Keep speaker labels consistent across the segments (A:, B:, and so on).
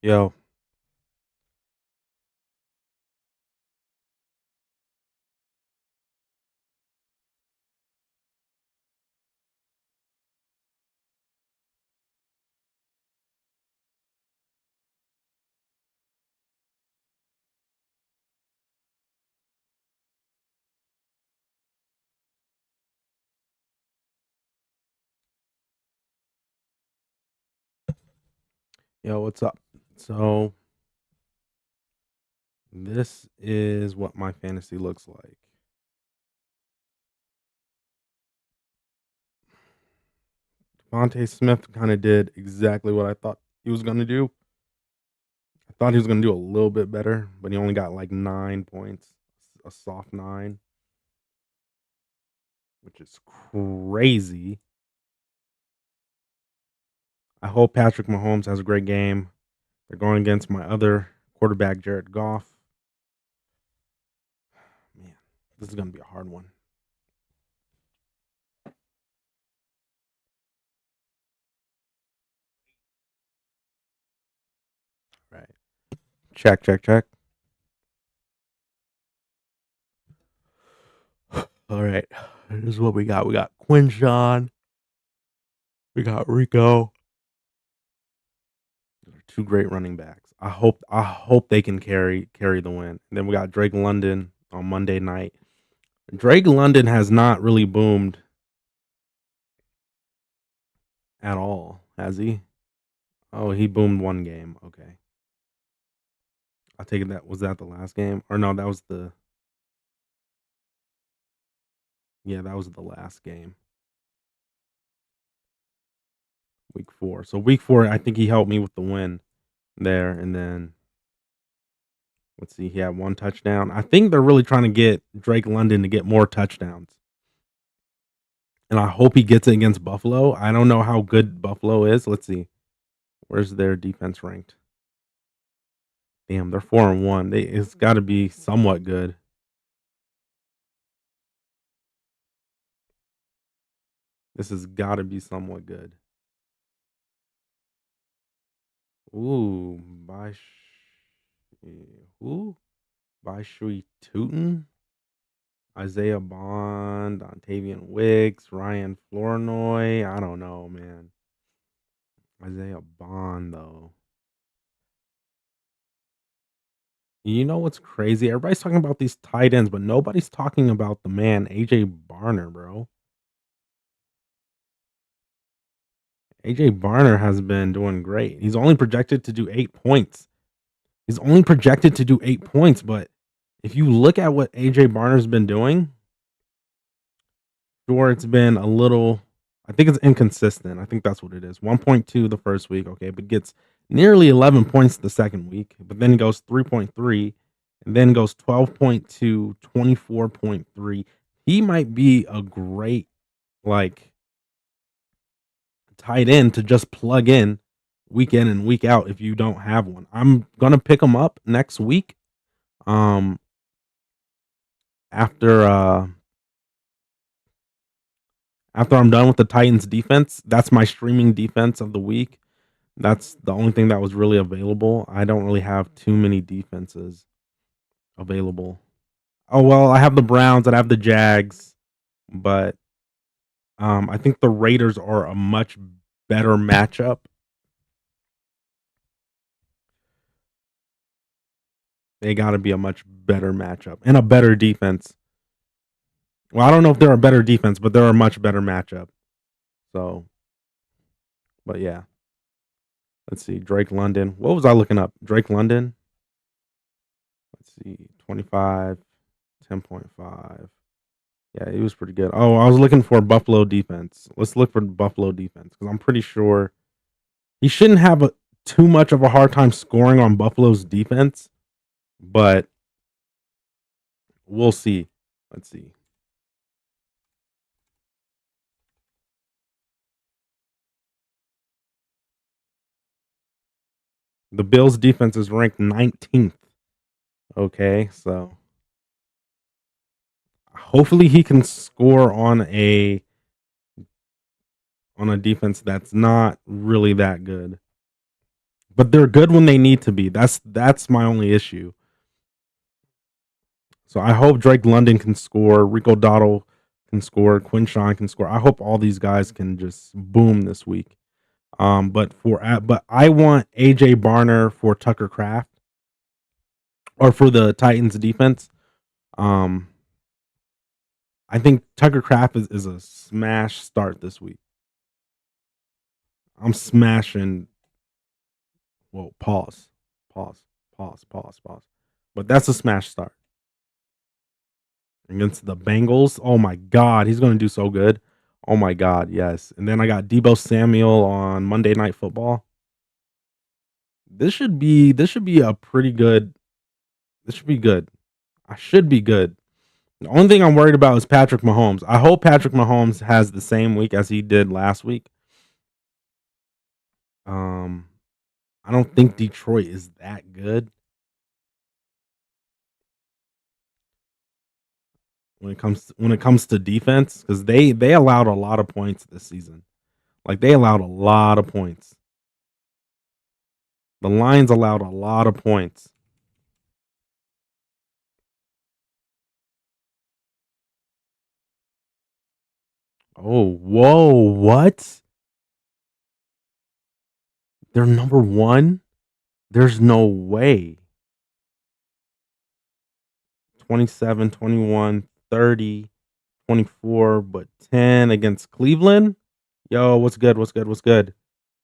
A: Yo, what's up? So, this is what my fantasy looks like. Devontae Smith kind of did exactly what I thought he was going to do. I thought he was going to do a little bit better, but he only got like 9 points, a soft nine, which is crazy. I hope Patrick Mahomes has a great game. They're going against my other quarterback, Jared Goff. Man, this is going to be a hard one. Right. Check, check, check. All right. This is what we got. We got Quinshawn. We got Rico. Two great running backs. I hope they can carry the win. And then we got Drake London on Monday night. Drake London has not really boomed at all, has he? Oh, he boomed one game. Okay. I take it that was that the last game? Or no, that was the yeah, that was the last game. Week 4. So week 4, I think he helped me with the win there. And then let's see, he had one touchdown. I think they're really trying to get Drake London to get more touchdowns. And I hope he gets it against Buffalo. I don't know how good Buffalo is. Let's see. Where's their defense ranked? Damn, they're 4-1. It's got to be somewhat good. This has got to be somewhat good. Ooh, by who? By Shui Tootin, Isaiah Bond, Dontavian Wicks, Ryan Flournoy. I don't know, man. Isaiah Bond though. You know what's crazy? Everybody's talking about these tight ends, but nobody's talking about the man AJ Barner, bro. AJ Barner has been doing great. He's only projected to do 8 points. He's only projected to do 8 points, but if you look at what AJ Barner's been doing, sure, it's been a little, I think it's inconsistent. I think that's what it is. 1.2 the first week, okay, but gets nearly 11 points the second week, but then goes 3.3 and then goes 12.2, 24.3. He might be a great, like, tight end to just plug in week in and week out if you don't have one. I'm gonna pick him up next week. Um, after after I'm done with the Titans defense, that's my streaming defense of the week. That's the only thing that was really available. I don't really have too many defenses available. Oh well, I have the Browns and I have the Jags, but I think the Raiders are a much better matchup. They got to be a much better matchup and a better defense. Well, I don't know if they're a better defense, but they're a much better matchup. So, but yeah, let's see. Drake London. What was I looking up? Drake London. Let's see. 25, 10.5. Yeah, he was pretty good. Oh, I was looking for Buffalo defense. Let's look for Buffalo defense because I'm pretty sure he shouldn't have too much of a hard time scoring on Buffalo's defense, but we'll see. Let's see. The Bills defense is ranked 19th. Okay, so hopefully he can score on a defense that's not really that good. but they're good when they need to be. That's my only issue. So I hope Drake London can score, Rico Dotto can score, Quinshawn can score. I hope all these guys can just boom this week. But I want AJ Barner for Tucker Craft or for the Titans defense. Um, I think Tucker Craft is a smash start this week. I'm smashing. Well, pause. But that's a smash start against the Bengals. Oh my God, he's going to do so good. Oh my God, yes. And then I got Debo Samuel on Monday Night Football. This should be a pretty good. This should be good. I should be good. The only thing I'm worried about is Patrick Mahomes. I hope Patrick Mahomes has the same week as he did last week. Um, I don't think Detroit is that good when it comes to defense because they allowed a lot of points this season. Like they allowed a lot of points. The Lions allowed a lot of points. Oh, whoa, what? They're number 1? There's no way. 27, 21, 30, 24, but 10 against Cleveland. Yo, what's good? What's good? What's good?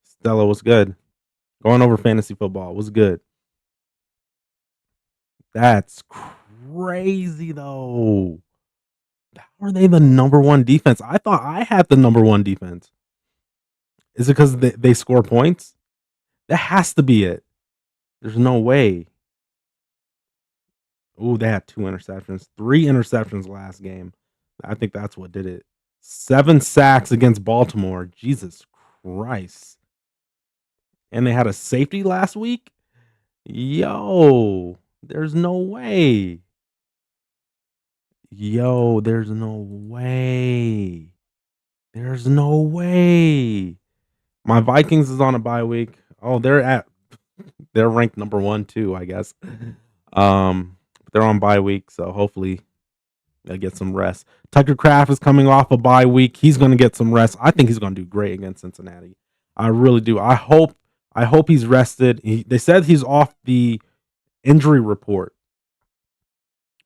A: Stella, what's good? Going over fantasy football. What's good? That's crazy though. How are they the number 1 defense? I thought I had the number 1 defense. Is it because they score points? That has to be it. There's no way. Oh, they had 2 interceptions, 3 interceptions last game. I think that's what did it. 7 sacks against Baltimore. Jesus Christ. And they had a safety last week? Yo, there's no way. Yo, there's no way. There's no way. My Vikings is on a bye week. Oh, they're ranked number 1 too, I guess. They're on bye week, so hopefully they'll get some rest. Tucker Craft is coming off a bye week. He's going to get some rest. I think he's going to do great against Cincinnati. I really do. I hope he's rested. They said he's off the injury report.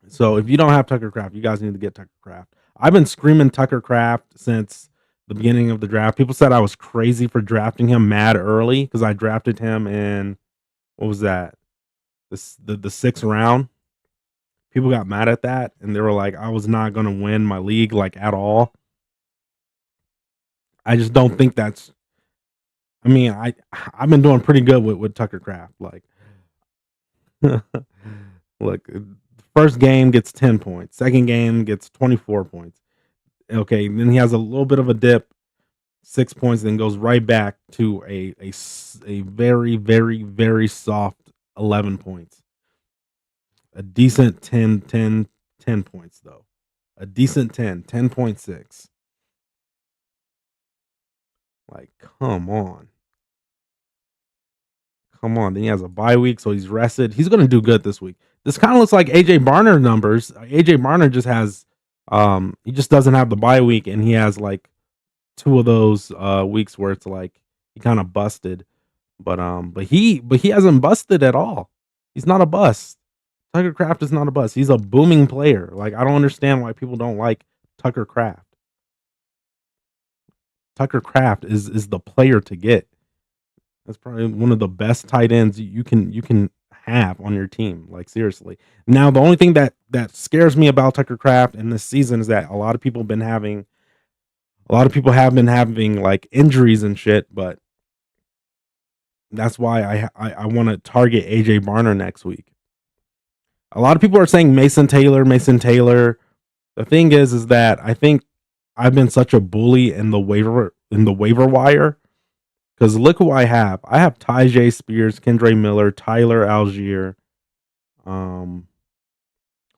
A: So if you don't have Tucker Craft, you guys need to get Tucker Craft. I've been screaming Tucker Craft since the beginning of the draft. People said I was crazy for drafting him mad early because I drafted him in what was that? The 6th round. People got mad at that and they were like, I was not going to win my league like at all. I just don't think that's. I mean, I've been doing pretty good with Tucker Craft. Like, look, first game gets 10 points. Second game gets 24 points. Okay, then he has a little bit of a dip, 6 points, then goes right back to a very, very, very soft 11 points. A decent 10 points, though. A decent 10.6. Like, come on. Come on. Then he has a bye week, so he's rested. He's going to do good this week. This kind of looks like AJ Barner numbers. AJ Barner just has, he just doesn't have the bye week, and he has like 2 of those weeks where it's like he kind of busted. But he hasn't busted at all. He's not a bust. Tucker Craft is not a bust. He's a booming player. Like I don't understand why people don't like Tucker Craft. Tucker Craft is the player to get. That's probably one of the best tight ends you can have on your team. Like seriously. Now the only thing that scares me about Tucker Craft in this season is that a lot of people have been having like injuries and shit, but that's why I want to target AJ Barner next week. A lot of people are saying Mason Taylor. The thing is that I think I've been such a bully in the waiver wire because look who I have. I have Tyjae Spears, Kendre Miller, Tyler Algier. Who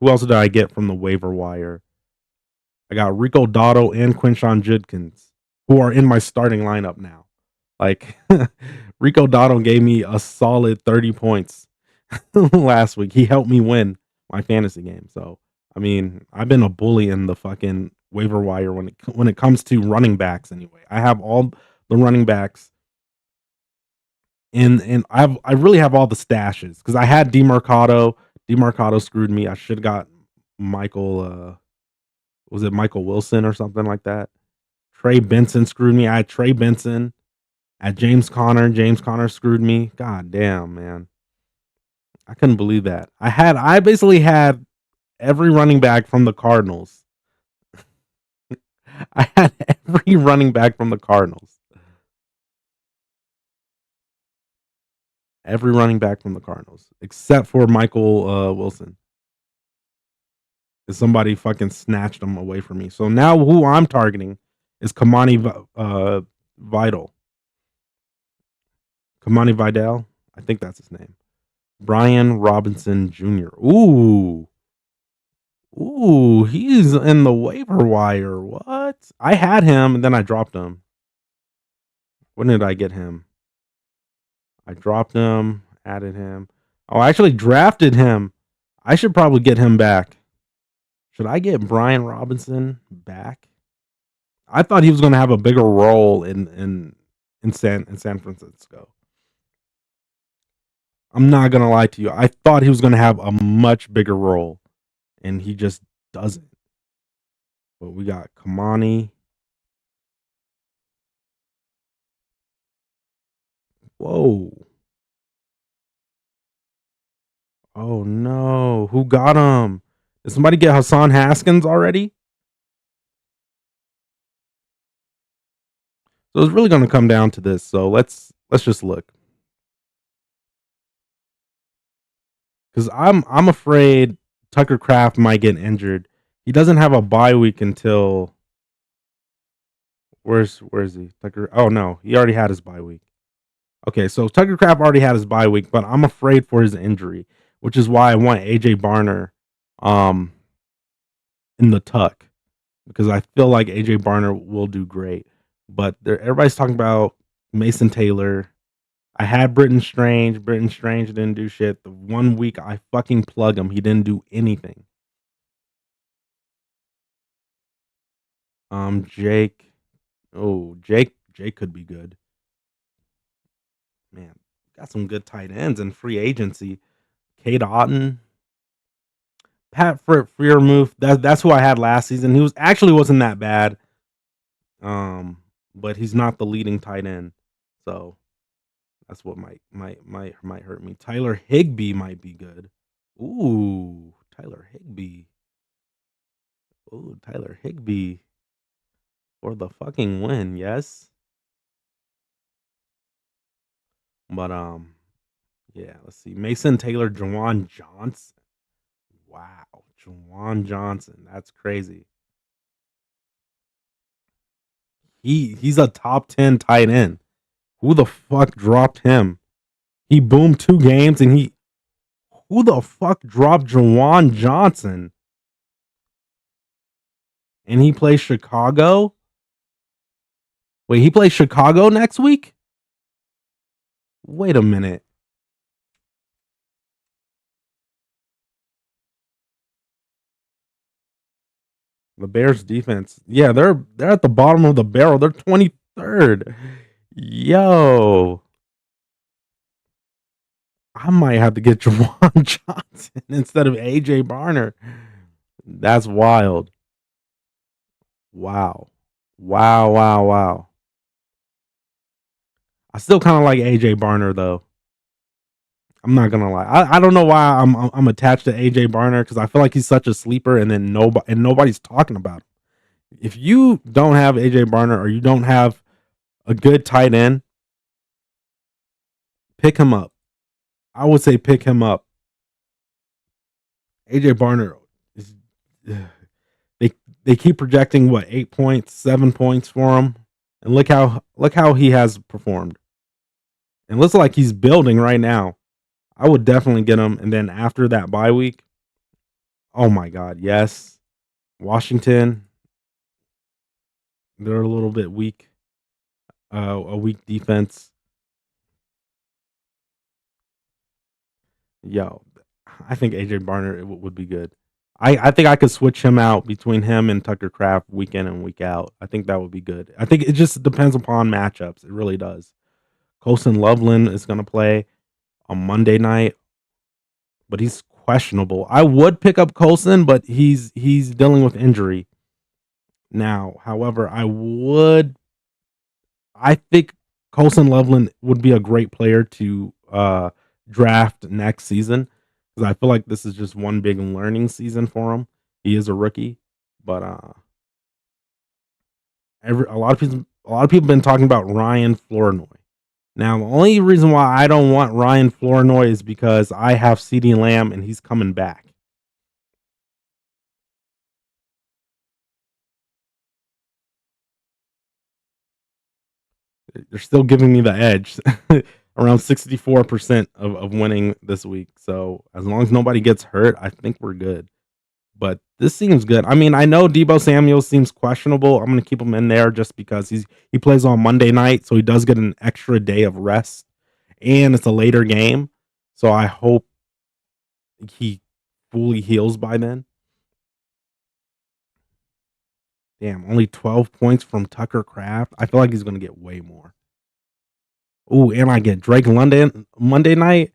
A: else did I get from the waiver wire? I got Rico Dotto and Quinshawn Judkins, who are in my starting lineup now. Like Rico Dotto gave me a solid 30 points last week. He helped me win my fantasy game. So, I mean, I've been a bully in the fucking waiver wire when it comes to running backs anyway. I have all the running backs and I really have all the stashes cuz I had DeMarcado. DeMarcado screwed me. I should have got Michael was it Michael Wilson or something like that? Trey Benson screwed me. I had Trey Benson at James Conner. James Conner screwed me. God damn, man. I couldn't believe that. I basically had every running back from the Cardinals. I had every running back from the Cardinals. Every running back from the Cardinals except for Michael Wilson. Somebody fucking snatched him away from me. So now who I'm targeting is Vital. Kamani Vidal. I think that's his name. Brian Robinson Jr. Ooh. Ooh, he's in the waiver wire. What? I had him and then I dropped him. When did I get him? I dropped him, added him. Oh, I actually drafted him. I should probably get him back. Should I get Brian Robinson back? I thought he was going to have a bigger role in San Francisco. I'm not going to lie to you. I thought he was going to have a much bigger role, and he just doesn't. But we got Kamani. Whoa. Oh no. Who got him? Did somebody get Hassan Haskins already? So it's really going to come down to this. So let's just look. Cuz I'm afraid Tucker Kraft might get injured. He doesn't have a bye week until where's he? Tucker. Oh no, he already had his bye week. Okay, so Tucker Kraft already had his bye week, but I'm afraid for his injury, which is why I want AJ Barner um in the tuck because I feel like AJ Barner will do great. But everybody's talking about Mason Taylor. I had Britton Strange. Britton Strange didn't do shit. The 1 week I fucking plug him, he didn't do anything. Jake. Oh, Jake could be good. Man, got some good tight ends in free agency. Cade Otton, Pat Freiermuth. That's who I had last season. He wasn't that bad. But he's not the leading tight end, so that's what might hurt me. Tyler Higbee might be good. Ooh, Tyler Higbee. Ooh, Tyler Higbee for the fucking win. Yes, but yeah. Let's see. Mason Taylor, Jawan Johnson. Wow, Jawan Johnson. That's crazy. He's a top 10 tight end. Who the fuck dropped him? He boomed 2 games and who the fuck dropped Jawan Johnson? And he plays Chicago? Wait, he plays Chicago next week? Wait a minute. The Bears defense. Yeah, they're at the bottom of the barrel. They're 23rd. Yo. I might have to get Jawan Johnson instead of AJ Barner. That's wild. Wow. Wow. I still kind of like AJ Barner though. I'm not gonna lie. I don't know why I'm attached to AJ Barner because I feel like he's such a sleeper, and then nobody's talking about him. If you don't have AJ Barner or you don't have a good tight end, pick him up. I would say pick him up. AJ Barner is they keep projecting what 8 points, 7 points for him, and look how he has performed. And looks like he's building right now. I would definitely get him. And then after that bye week, oh my God, yes. Washington, they're a little bit weak. A weak defense. Yo, I think AJ Barner would be good. I think I could switch him out between him and Tucker Craft week in and week out. I think that would be good. I think it just depends upon matchups. It really does. Colson Loveland is going to play on Monday night, but he's questionable. I would pick up Colson, but he's dealing with injury now. However, I think Colson Loveland would be a great player to draft next season because I feel like this is just one big learning season for him. He is a rookie, but a lot of people have been talking about Ryan Flournoy. Now, the only reason why I don't want Ryan Flournoy is because I have CeeDee Lamb and he's coming back. They're still giving me the edge, around 64% of winning this week. So as long as nobody gets hurt, I think we're good. But this seems good. I mean, I know Debo Samuel seems questionable. I'm going to keep him in there just because he plays on Monday night, so he does get an extra day of rest, and it's a later game. So I hope he fully heals by then. Damn, only 12 points from Tucker Craft. I feel like he's going to get way more. Ooh, and I get Drake London Monday night.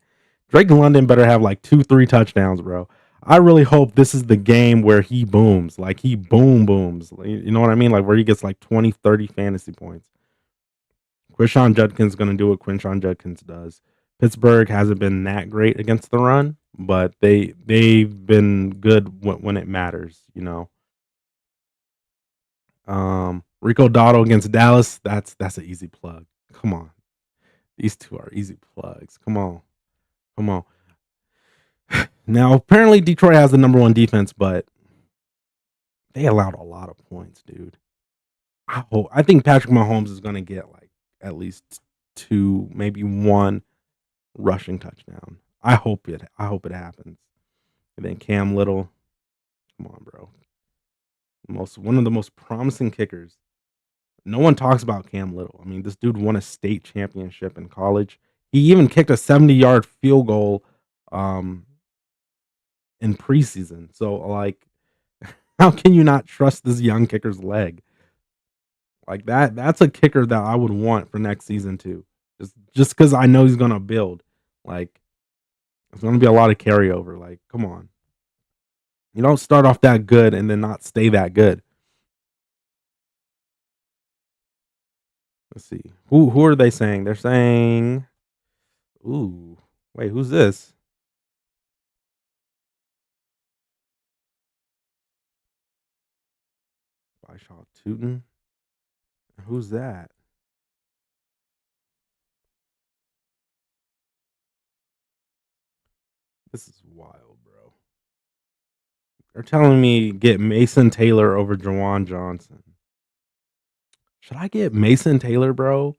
A: Drake London better have like 2, 3 touchdowns, bro. I really hope this is the game where he booms. Like he booms. You know what I mean? Like where he gets like 20, 30 fantasy points. Quinshon Judkins going to do what Quinshon Judkins does. Pittsburgh hasn't been that great against the run, but they've been good when it matters, you know. Rico Dotto against Dallas, that's an easy plug. Come on. These two are easy plugs. Come on. Come on. Now, apparently Detroit has the number one defense, but they allowed a lot of points, dude. I think Patrick Mahomes is going to get like at least 2, maybe 1 rushing touchdown. I hope it happens. And then Cam Little, come on, bro. One of the most promising kickers. No one talks about Cam Little. I mean, this dude won a state championship in college. He even kicked a 70-yard field goal um in preseason. So like how can you not trust this young kicker's leg? Like that's a kicker that I would want for next season too. Just because I know he's gonna build. Like it's gonna be a lot of carryover. Like, come on. You don't start off that good and then not stay that good. Let's see. Who are they saying? They're saying, ooh, wait, who's this? Byshaw Tootin. Who's that? This is wild, bro. They're telling me get Mason Taylor over Jawan Johnson. Should I get Mason Taylor, bro?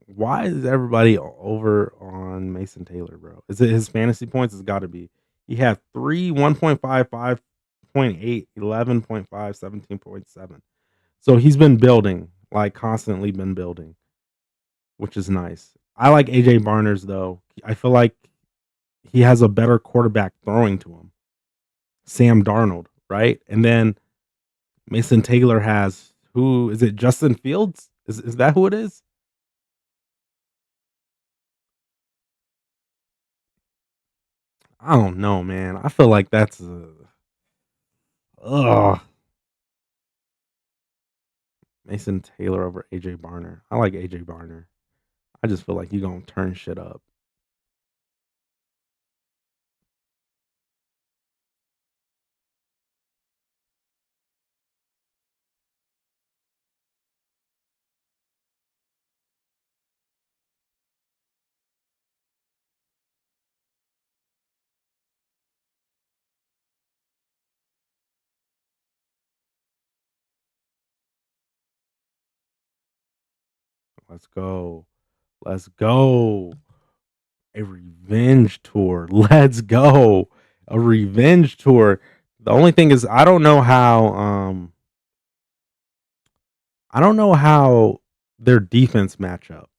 A: Why is everybody over on Mason Taylor, bro? Is it his fantasy points? It's got to be. He had 3, 1.5, 5.8, 11.5, 17.7. So he's been building, like constantly been building, which is nice. I like AJ Barners though. I feel like he has a better quarterback throwing to him. Sam Darnold, right? And then Mason Taylor has who is it? Justin Fields? Is that who it is? I don't know, man. I feel like that's ugh. Mason Taylor over AJ Barner. I like AJ Barner. I just feel like you gonna turn shit up. Let's go. Let's go. A revenge tour. Let's go. A revenge tour. The only thing is I don't know how their defense match up,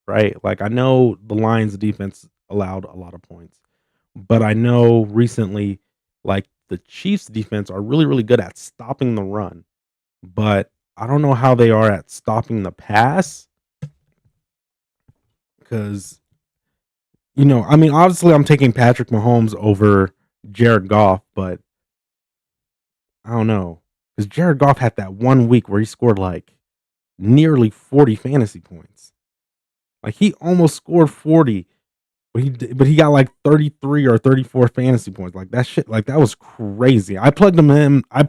A: right? Like I know the Lions defense allowed a lot of points. but I know recently, like, the Chiefs defense are really, really good at stopping the run, but I don't know how they are at stopping the pass. Because I mean, obviously, I'm taking Patrick Mahomes over Jared Goff, but I don't know because Jared Goff had that 1 week where he scored, like, nearly 40 fantasy points. Like, he almost scored 40, but he got, like, 33 or 34 fantasy points. Like, that shit like, that was crazy. I plugged him in at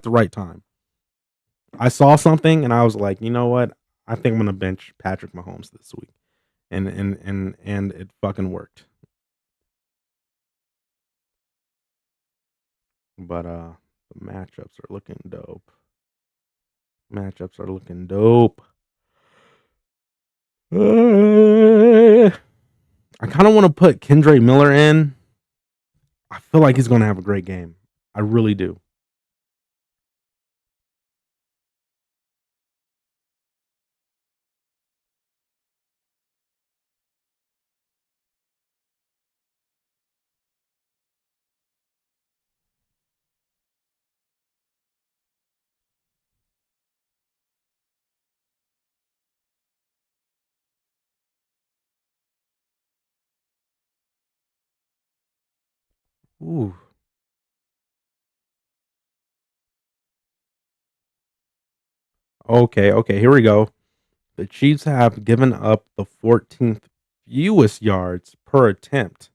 A: the right time. I saw something, and I was like, "You know what? I think I'm gonna bench Patrick Mahomes this week." And it fucking worked. But, the matchups are looking dope. Matchups are looking dope. I kinda wanna put Kendre Miller in. I feel like he's gonna have a great game. I really do. Ooh. Okay, here we go. The Chiefs have given up the 14th fewest yards per attempt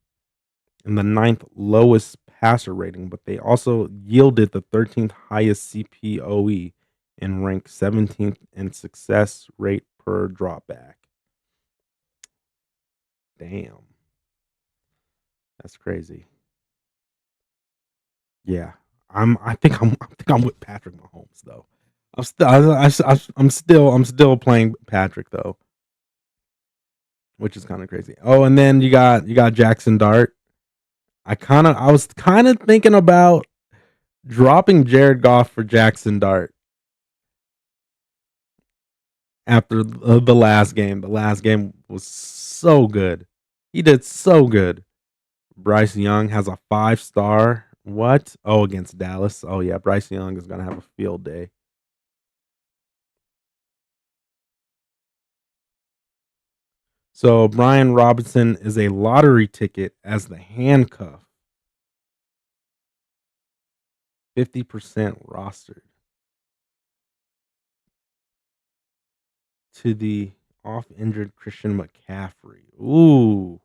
A: and the ninth lowest passer rating, but they also yielded the 13th highest CPOE and ranked 17th in success rate per dropback. Damn, that's crazy. Yeah, I think I'm with Patrick Mahomes though. I'm still playing Patrick though, which is kind of crazy. Oh, and then you got Jackson Dart. I was kind of thinking about dropping Jared Goff for Jackson Dart after the last game. The last game was so good. He did so good. Bryce Young has a 5-star. What? Oh, against Dallas. Oh yeah, Bryce Young is gonna have a field day. So Brian Robinson is a lottery ticket as the handcuff. 50% rostered to the off injured Christian McCaffrey. Ooh.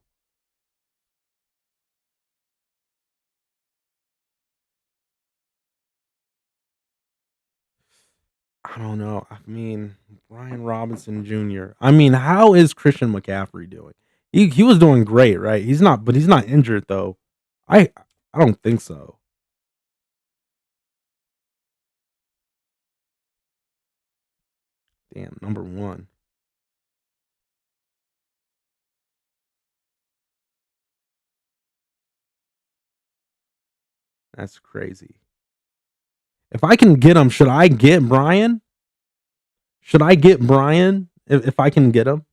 A: I don't know. I mean, Brian Robinson Jr. I mean, how is Christian McCaffrey doing? He was doing great, right? He's not injured though. I I don't think so. Damn, number 1. That's crazy. If I can get him, should I get Brian? Should I get Brian if I can get him?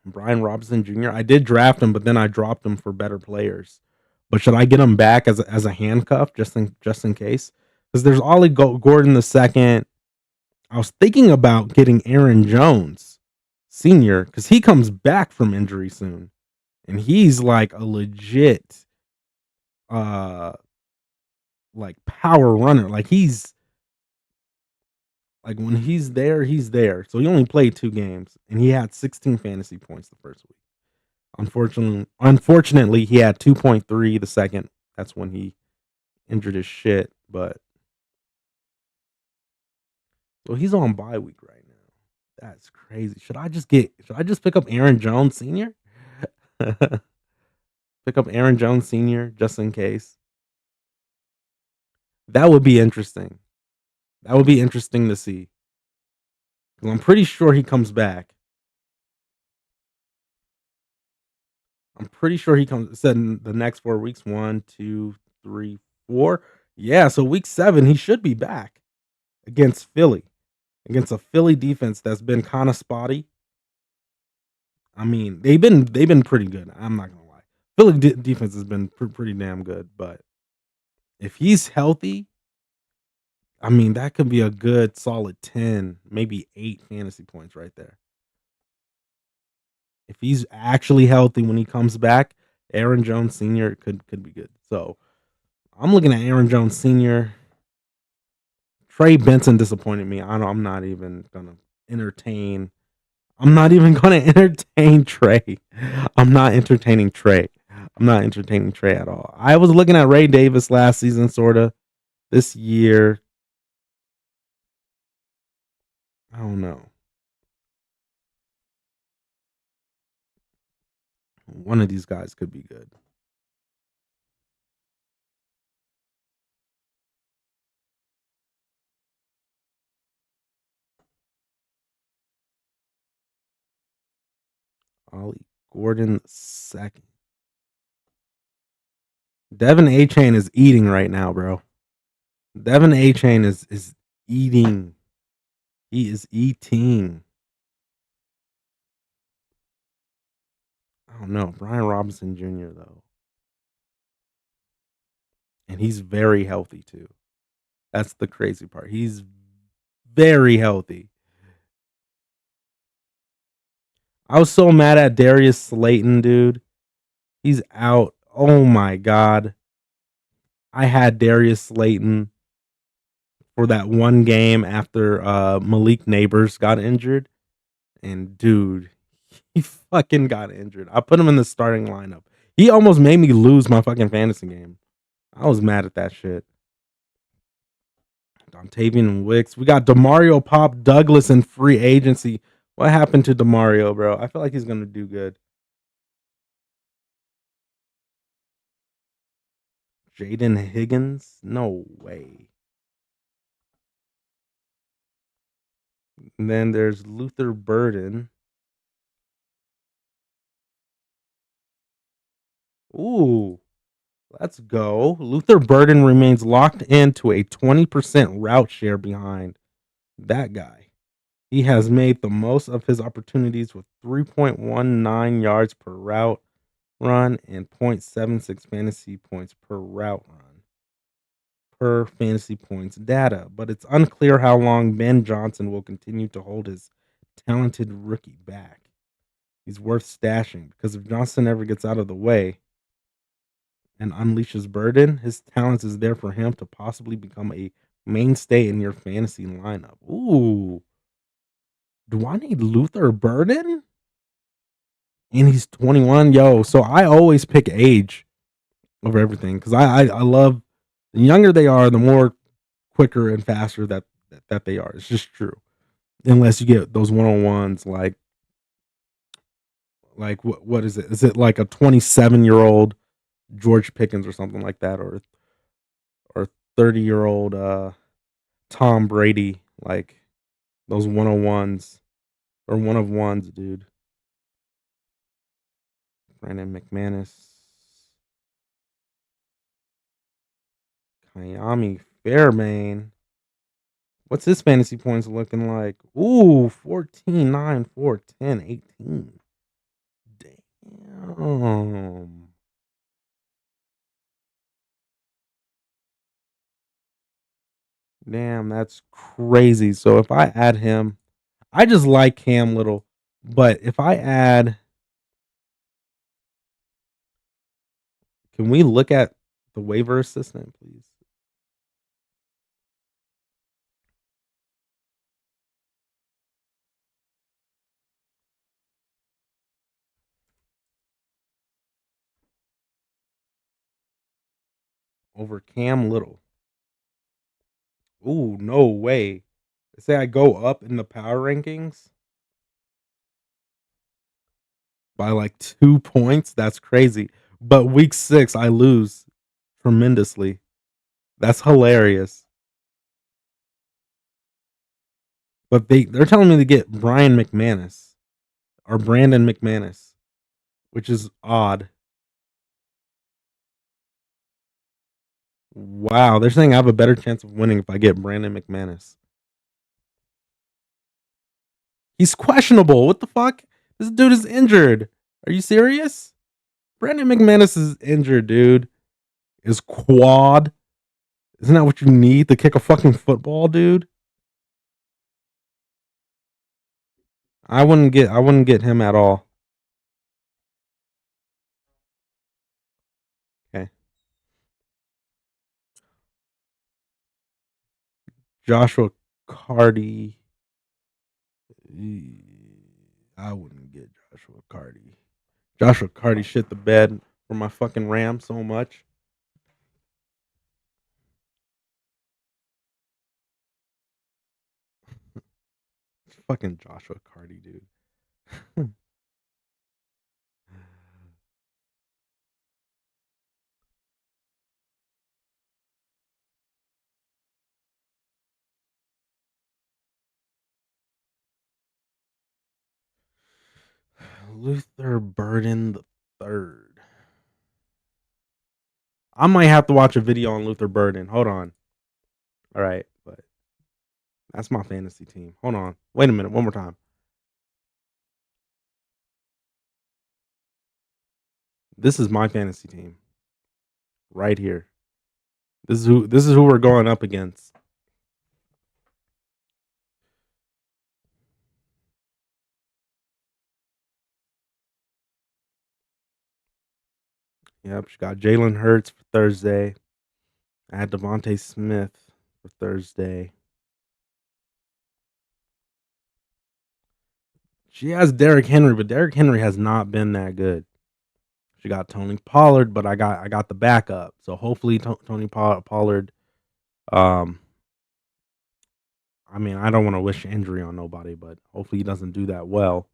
A: Brian Robinson Jr. I did draft him, but then I dropped him for better players. But should I get him back as a handcuff just in case? Because there's Ollie Gordon the second. I was thinking about getting Aaron Jones Senior because he comes back from injury soon, and he's like a legit uh like power runner. Like when he's there, he's there. So he only played 2 games, and he had 16 fantasy points the first week. Unfortunately, he had 2.3 the second. That's when he injured his shit. But so he's on bye week right now. That's crazy. Should I just pick up Aaron Jones Sr.? Pick up Aaron Jones Sr. just in case. That would be interesting. That would be interesting to see. 'Cause I'm pretty sure he comes back. I'm pretty sure he comes said in the next 4 weeks. 1, 2, 3, 4. Yeah, so week 7, he should be back against Philly. Against a Philly defense that's been kind of spotty. I mean, they've been pretty good. I'm not gonna lie. Philly defense has been pretty damn good, but if he's healthy, I mean, that could be a good solid 10, maybe 8 fantasy points right there. If he's actually healthy when he comes back, Aaron Jones Sr. could be good. So I'm looking at Aaron Jones Sr. Trey Benson disappointed me. I'm not even gonna entertain. I'm not even gonna entertain Trey. I'm not entertaining Trey. I'm not entertaining Trey at all. I was looking at Ray Davis last season, sorta. This year, I don't know. One of these guys could be good. Ollie Gordon second. Devin A Chain is eating right now, bro. Devin A Chain is eating. He is eating. I don't know. Brian Robinson Jr. though. And he's very healthy too. That's the crazy part. He's very healthy. I was so mad at Darius Slayton, dude. He's out. Oh my god. I had Darius Slayton for that one game after Malik Neighbors got injured. And dude, he fucking got injured. I put him in the starting lineup. He almost made me lose my fucking fantasy game. I was mad at that shit. Dontavian Wicks. We got Demario Pop Douglas in free agency. What happened to Demario, bro? I feel like he's gonna do good. Jaden Higgins? No way. And then there's Luther Burden. Ooh, let's go. Luther Burden remains locked into a 20% route share behind that guy. He has made the most of his opportunities with 3.19 yards per route run and 0.76 fantasy points per route run per fantasy points data, but it's unclear how long Ben Johnson will continue to hold his talented rookie back. He's worth stashing because if Johnson ever gets out of the way and unleashes Burden, his talents is there for him to possibly become a mainstay in your fantasy lineup. Ooh. Do I need Luther Burden? And he's 21. Yo, so I always pick age over everything because I love the younger they are, the more quicker and faster that they are. It's just true. Unless you get those 1-on-ones like what is it? Is it like a 27-year-old George Pickens or something like that, or 30-year-old Tom Brady, like those 101s or one of ones, dude. Brandon McManus, Kyami Fairbairn. What's his fantasy points looking like? Ooh, 14, 9, 4, 10, 18. Damn. Damn, that's crazy. So if I add him, I just like Cam Little, but if I add, can we look at the waiver assistant, please? Over Cam Little. Ooh, no way. Say I go up in the power rankings by like 2 points. That's crazy. But week 6, I lose tremendously. That's hilarious. But they're telling me to get Brian McManus or Brandon McManus, which is odd. Wow, they're saying I have a better chance of winning if I get Brandon McManus. He's questionable. What the fuck? This dude is injured. Are you serious? Brandon McManus is injured, dude. Is quad. Isn't that what you need to kick a fucking football, dude? I wouldn't get him at all. Okay. Joshua Cardi. I wouldn't get Joshua Cardi. Joshua Cardi shit the bed for my fucking Rams so much. It's fucking Joshua Cardi, dude. Luther Burden the third. I might have to watch a video on Luther Burden. Hold on. All right, but that's my fantasy team. Hold on. Wait a minute. One more time. This is my fantasy team right here. This is who we're going up against. Yep, she got Jalen Hurts for Thursday. I had Devontae Smith for Thursday. She has Derrick Henry, but Derrick Henry has not been that good. She got Tony Pollard, but I got the backup. So hopefully Tony Pollard. Um, I mean, I don't want to wish injury on nobody, but hopefully he doesn't do that well.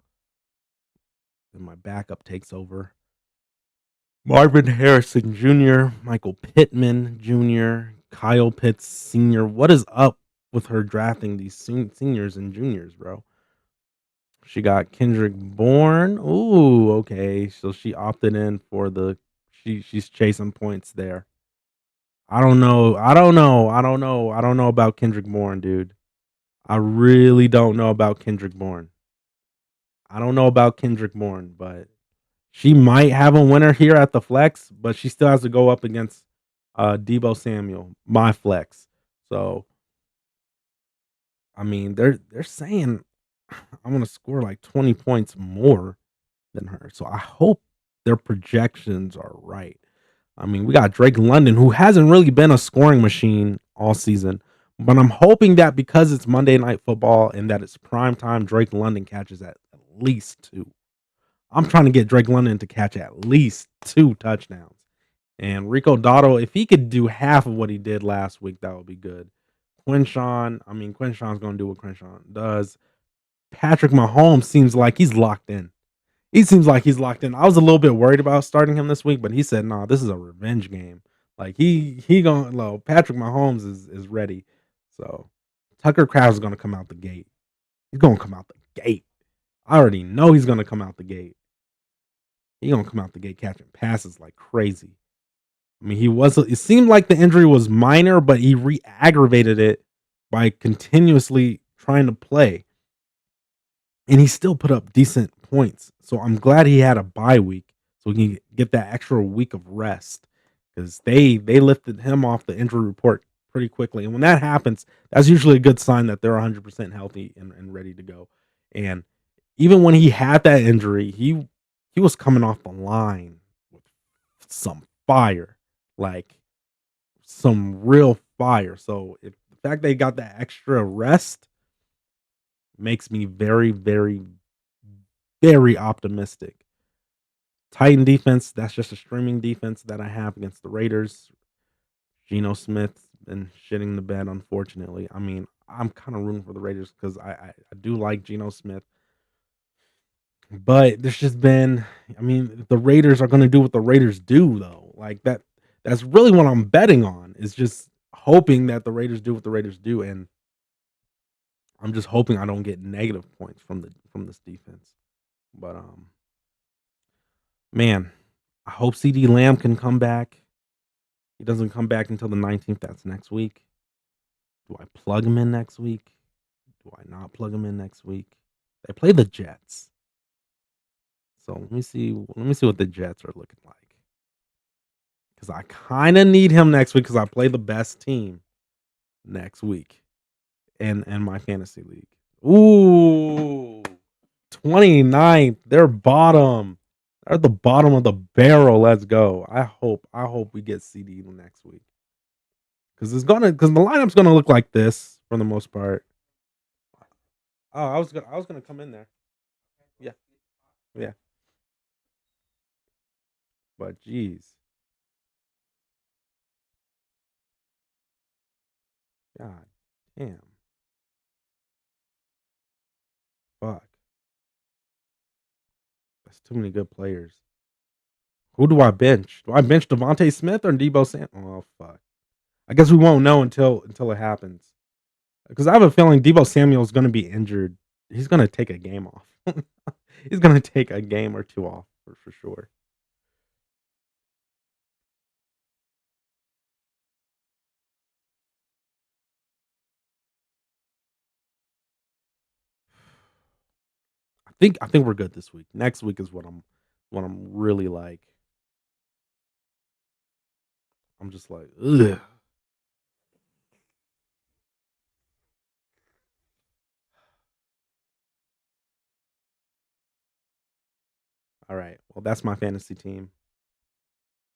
A: And my backup takes over. Marvin Harrison Jr., Michael Pittman Jr., Kyle Pitts Sr. What is up with her drafting these seniors and juniors, bro? She got Kendrick Bourne. Ooh, okay. So she opted in for the she's chasing points there. I don't know. I don't know about Kendrick Bourne, dude. I really don't know about Kendrick Bourne. I don't know about Kendrick Bourne, but she might have a winner here at the flex, but she still has to go up against Debo Samuel, my flex. So I mean, they're saying I'm gonna score like 20 points more than her. So I hope their projections are right. I mean, we got Drake London, who hasn't really been a scoring machine all season, but I'm hoping that because it's Monday Night Football and that it's prime time, Drake London catches at least two. I'm trying to get Drake London to catch at least two touchdowns. And Rico Dotto, if he could do half of what he did last week, that would be good. Quinshawn's going to do what Quinshawn does. Patrick Mahomes seems like he's locked in. He seems like he's locked in. I was a little bit worried about starting him this week, but he said, "No, this is a revenge game." Like he going low. Patrick Mahomes is ready. So Tucker Craft is going to come out the gate. He's going to come out the gate. I already know he's going to come out the gate. He's going to come out the gate catching passes like crazy. I mean, it seemed like the injury was minor, but he re-aggravated it by continuously trying to play. And he still put up decent points. So I'm glad he had a bye week so he can get that extra week of rest because they lifted him off the injury report pretty quickly. And when that happens, that's usually a good sign that they're 100% healthy and ready to go. And even when he had that injury, he was coming off the line with some fire, like some real fire. So if the fact they got that extra rest makes me very, very, very optimistic. Titan defense, that's just a streaming defense that I have against the Raiders. Geno Smith been shitting the bed, unfortunately. I mean, I'm kind of rooting for the Raiders because I do like Geno Smith. But there's just been I mean, the Raiders are gonna do what the Raiders do, though. Like, that's really what I'm betting on, is just hoping that the Raiders do what the Raiders do, and I'm just hoping I don't get negative points from this defense. But, man, I hope CD Lamb can come back. He doesn't come back until the 19th. That's next week. Do I plug him in next week? Do I not plug him in next week? They play the Jets. So let me see what the Jets are looking like. because I kind of need him next week because I play the best team next week in my fantasy league. Ooh, 29th. They're bottom. They're at the bottom of the barrel. Let's go. I hope we get CD next week because the lineup's gonna look like this for the most part. Oh, I was gonna come in there. Yeah, yeah. But geez, god damn, fuck. That's too many good players. Who do I bench? Do I bench Devontae Smith or Debo Sam? Oh fuck. I guess we won't know until it happens. Because I have a feeling Debo Samuel's gonna be injured. He's gonna take a game off. He's gonna take a game or 2 off for sure. I think we're good this week. Next week is what I'm really like. I'm just like, ugh. All right. Well, that's my fantasy team.